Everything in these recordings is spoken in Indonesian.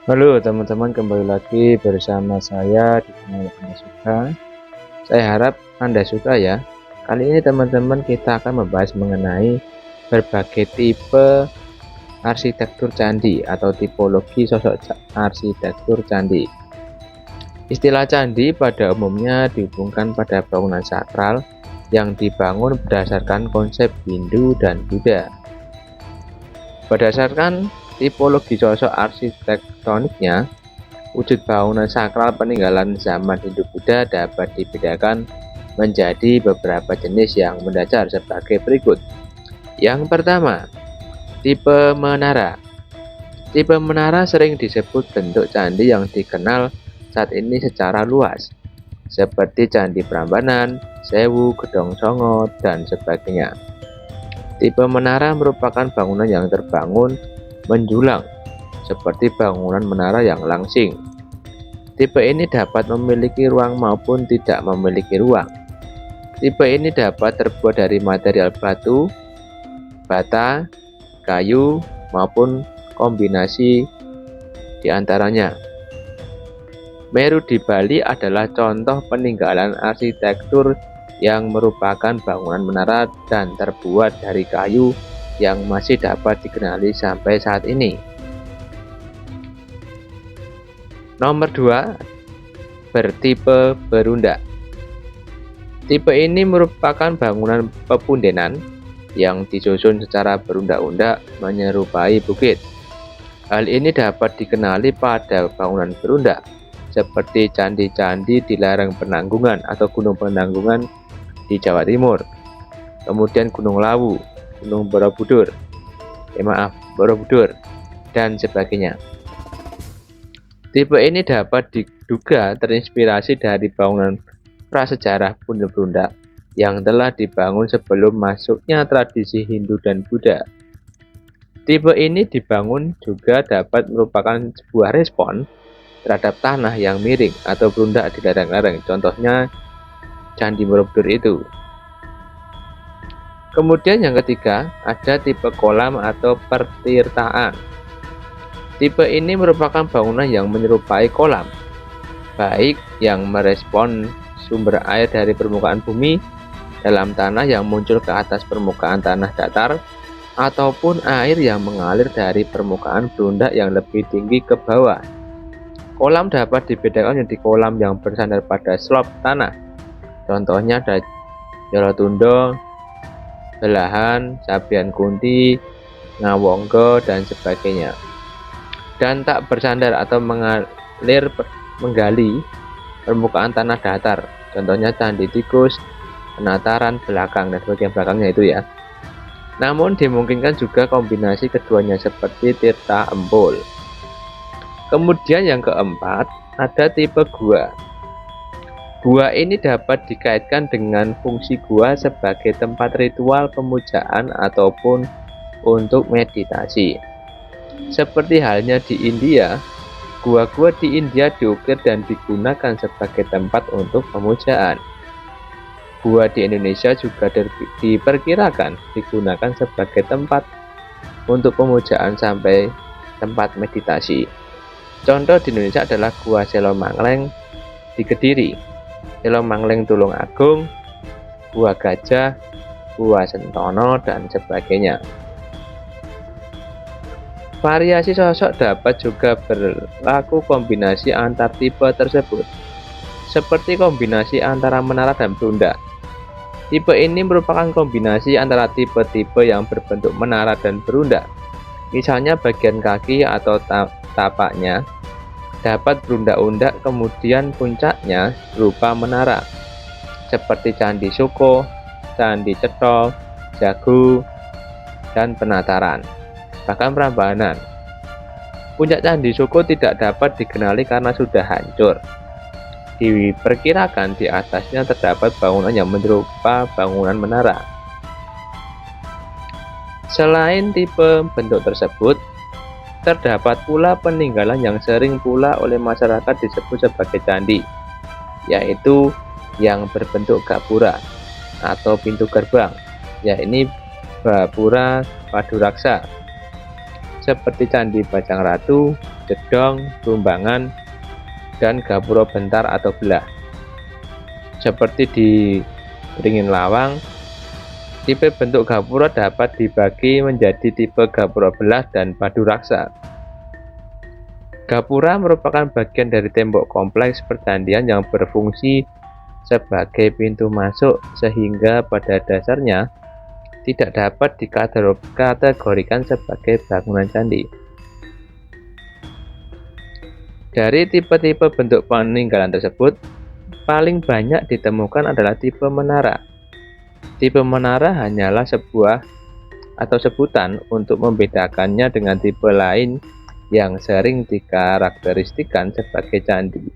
Halo teman-teman, kembali lagi bersama saya di channel Anda Suka. Saya harap Anda suka ya. Kali ini teman-teman kita akan membahas mengenai berbagai tipe arsitektur candi atau tipologi sosok arsitektur candi. Istilah candi pada umumnya dihubungkan pada bangunan sakral yang dibangun berdasarkan konsep Hindu dan Buddha. Berdasarkan tipologi sosok arsitektoniknya, wujud bangunan sakral peninggalan zaman Hindu-Buddha dapat dibedakan menjadi beberapa jenis yang mendasar sebagai berikut. Yang pertama, tipe menara. Tipe menara sering disebut bentuk candi yang dikenal saat ini secara luas, seperti Candi Prambanan, Sewu, Gedong Songo, dan sebagainya. Tipe menara merupakan bangunan yang terbangun menjulang, seperti bangunan menara yang langsing. Tipe ini dapat memiliki ruang maupun tidak memiliki ruang. Tipe ini dapat terbuat dari material batu, bata, kayu, maupun kombinasi di antaranya. Meru di Bali adalah contoh peninggalan arsitektur yang merupakan bangunan menara dan terbuat dari kayu yang masih dapat dikenali sampai saat ini. Nomor 2, bertipe berunda. Tipe ini merupakan bangunan pepundenan yang disusun secara berundak-undak menyerupai bukit. Hal ini dapat dikenali pada bangunan berundak seperti candi-candi di lereng Penanggungan atau Gunung Penanggungan di Jawa Timur, kemudian Gunung Lawu, Gunung Borobudur, Borobudur, dan sebagainya. Tipe ini dapat diduga terinspirasi dari bangunan prasejarah Punde-Brunda yang telah dibangun sebelum masuknya tradisi Hindu dan Buddha. Tipe ini dibangun juga dapat merupakan sebuah respon terhadap tanah yang miring atau berundak di lereng-lereng, contohnya Candi Borobudur itu. Kemudian yang ketiga, ada tipe kolam atau pertirtaan. Tipe ini merupakan bangunan yang menyerupai kolam, baik yang merespon sumber air dari permukaan bumi dalam tanah yang muncul ke atas permukaan tanah datar, ataupun air yang mengalir dari permukaan berundak yang lebih tinggi ke bawah. Kolam dapat dibedakan menjadi kolam yang bersandar pada slop tanah, contohnya ada Jolotundo, Belahan, Sabian Kunti, Ngawonggo, dan sebagainya. Dan tak bersandar atau menggali permukaan tanah datar, contohnya Candi Tikus, Penataran Belakang, dan bagian belakangnya itu ya. Namun dimungkinkan juga kombinasi keduanya seperti Tirta Empul. Kemudian yang keempat, ada tipe gua. Gua ini dapat dikaitkan dengan fungsi gua sebagai tempat ritual pemujaan ataupun untuk meditasi. Seperti halnya di India, gua-gua di India diukir dan digunakan sebagai tempat untuk pemujaan. Gua di Indonesia juga diperkirakan digunakan sebagai tempat untuk pemujaan sampai tempat meditasi. Contoh di Indonesia adalah Gua Selo Mangleng di Kediri, Selo Mangleng Tulung Agung, Gua Gajah, Gua Sentono, dan sebagainya. Variasi sosok dapat juga berlaku kombinasi antar tipe tersebut, seperti kombinasi antara menara dan berundak. Tipe ini merupakan kombinasi antara tipe-tipe yang berbentuk menara dan berundak. Misalnya bagian kaki atau tapaknya dapat berundak-undak, kemudian puncaknya berupa menara, seperti Candi Suko, Candi Cetho, Jago, dan Penataran. Bahkan Prambanan. Puncak Candi Suko tidak dapat dikenali karena sudah hancur. Diperkirakan di atasnya terdapat bangunan yang menyerupai bangunan menara. Selain tipe bentuk tersebut, terdapat pula peninggalan yang sering pula oleh masyarakat disebut sebagai candi, yaitu yang berbentuk gapura atau pintu gerbang, yakni Bapura Paduraksa, seperti Candi Bajang Ratu, jedong, tumbangan, dan gapura bentar atau belah. Seperti di Beringin Lawang, tipe bentuk gapura dapat dibagi menjadi tipe gapura belah dan padu raksa. Gapura merupakan bagian dari tembok kompleks percandian yang berfungsi sebagai pintu masuk, sehingga pada dasarnya tidak dapat dikategorikan sebagai bangunan candi. Dari tipe-tipe bentuk peninggalan tersebut, paling banyak ditemukan adalah tipe menara. Tipe menara hanyalah sebuah atau sebutan untuk membedakannya dengan tipe lain yang sering dikarakteristikan sebagai candi.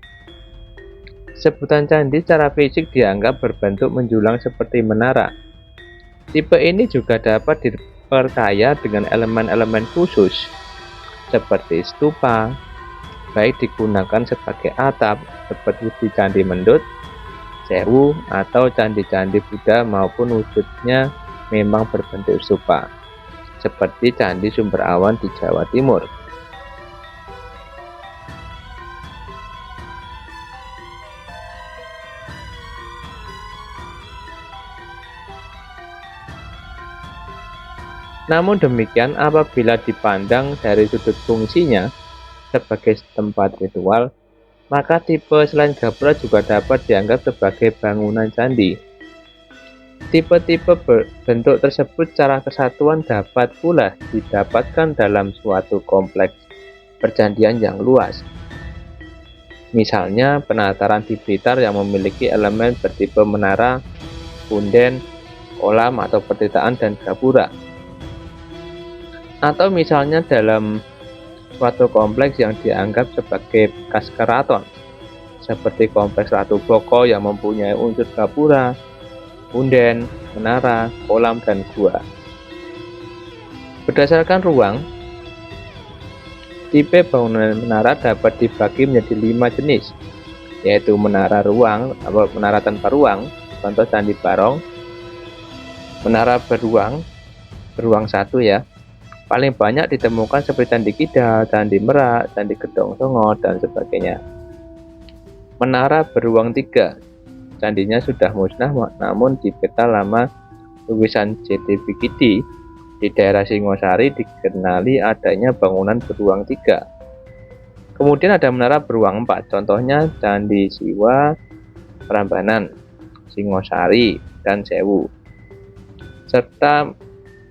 Sebutan candi secara fisik dianggap berbentuk menjulang seperti menara. Tipe ini juga dapat diperkaya dengan elemen-elemen khusus seperti stupa, baik digunakan sebagai atap seperti di Candi Mendut, Sewu, atau candi-candi Buddha, maupun wujudnya memang berbentuk stupa seperti Candi Sumber Awan di Jawa Timur. Namun demikian, apabila dipandang dari sudut fungsinya sebagai tempat ritual, maka tipe selain gapura juga dapat dianggap sebagai bangunan candi. Tipe-tipe bentuk tersebut secara kesatuan dapat pula didapatkan dalam suatu kompleks percandian yang luas. Misalnya penataran di Blitar yang memiliki elemen bertipe menara, punden, kolam atau pertitaan, dan gapura. Atau misalnya dalam suatu kompleks yang dianggap sebagai bekas keraton, seperti kompleks Ratu Boko yang mempunyai unsur gapura, punden, menara, kolam, dan gua. Berdasarkan ruang, tipe bangunan menara dapat dibagi menjadi 5 jenis, yaitu menara ruang atau menara tanpa ruang, contoh Candi Barong, menara beruang 1 ya, paling banyak ditemukan seperti Candi Kidal, Candi Merak, Candi Gedong Songo, dan sebagainya. Menara beruang 3, candinya sudah musnah, namun di peta lama lukisan J.T. Pikidi di daerah Singosari dikenali adanya bangunan beruang 3. Kemudian ada menara beruang 4, contohnya Candi Siwa, Prambanan, Singosari, dan Sewu, serta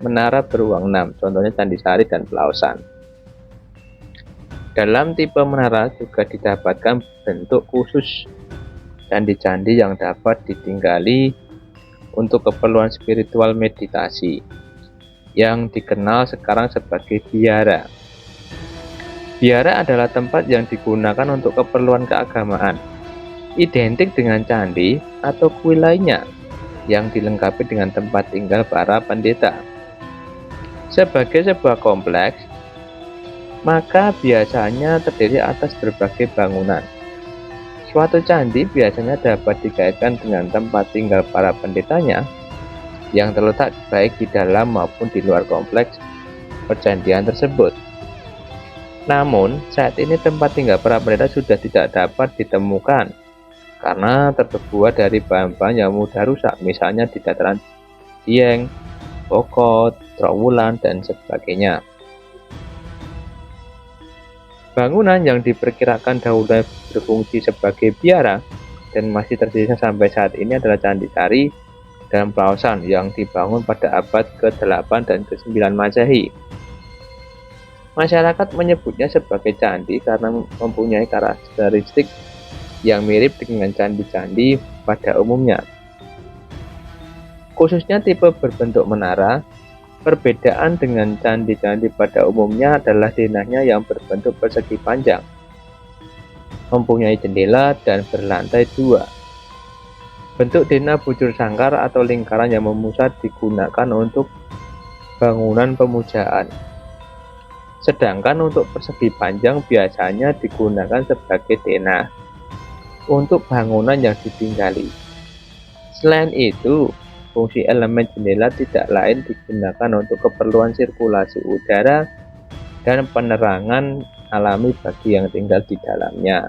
menara beruang 6, contohnya Candi Sari dan Pelausan. Dalam tipe menara juga didapatkan bentuk khusus candi-candi yang dapat ditinggali untuk keperluan spiritual meditasi, yang dikenal sekarang sebagai biara. Biara adalah tempat yang digunakan untuk keperluan keagamaan, identik dengan candi atau kuil lainnya, yang dilengkapi dengan tempat tinggal para pendeta. Sebagai sebuah kompleks, maka biasanya terdiri atas berbagai bangunan. Suatu candi biasanya dapat dikaitkan dengan tempat tinggal para pendetanya yang terletak baik di dalam maupun di luar kompleks percandian tersebut. Namun, saat ini tempat tinggal para pendeta sudah tidak dapat ditemukan karena terbuat dari bahan-bahan yang mudah rusak, misalnya di dataran Dieng, Bokot, Trowulan, dan sebagainya. Bangunan yang diperkirakan dahulu berfungsi sebagai biara dan masih tersisa sampai saat ini adalah Candi Sari dan Pelausan yang dibangun pada abad ke-8 dan ke-9 Masehi. Masyarakat menyebutnya sebagai candi karena mempunyai karakteristik yang mirip dengan candi-candi pada umumnya. Khususnya tipe berbentuk menara, perbedaan dengan candi-candi pada umumnya adalah denahnya yang berbentuk persegi panjang, mempunyai jendela dan berlantai 2. Bentuk denah bujur sangkar atau lingkaran yang memusat digunakan untuk bangunan pemujaan. Sedangkan untuk persegi panjang biasanya digunakan sebagai denah untuk bangunan yang ditinggali. Selain itu, fungsi elemen jendela tidak lain digunakan untuk keperluan sirkulasi udara dan penerangan alami bagi yang tinggal di dalamnya.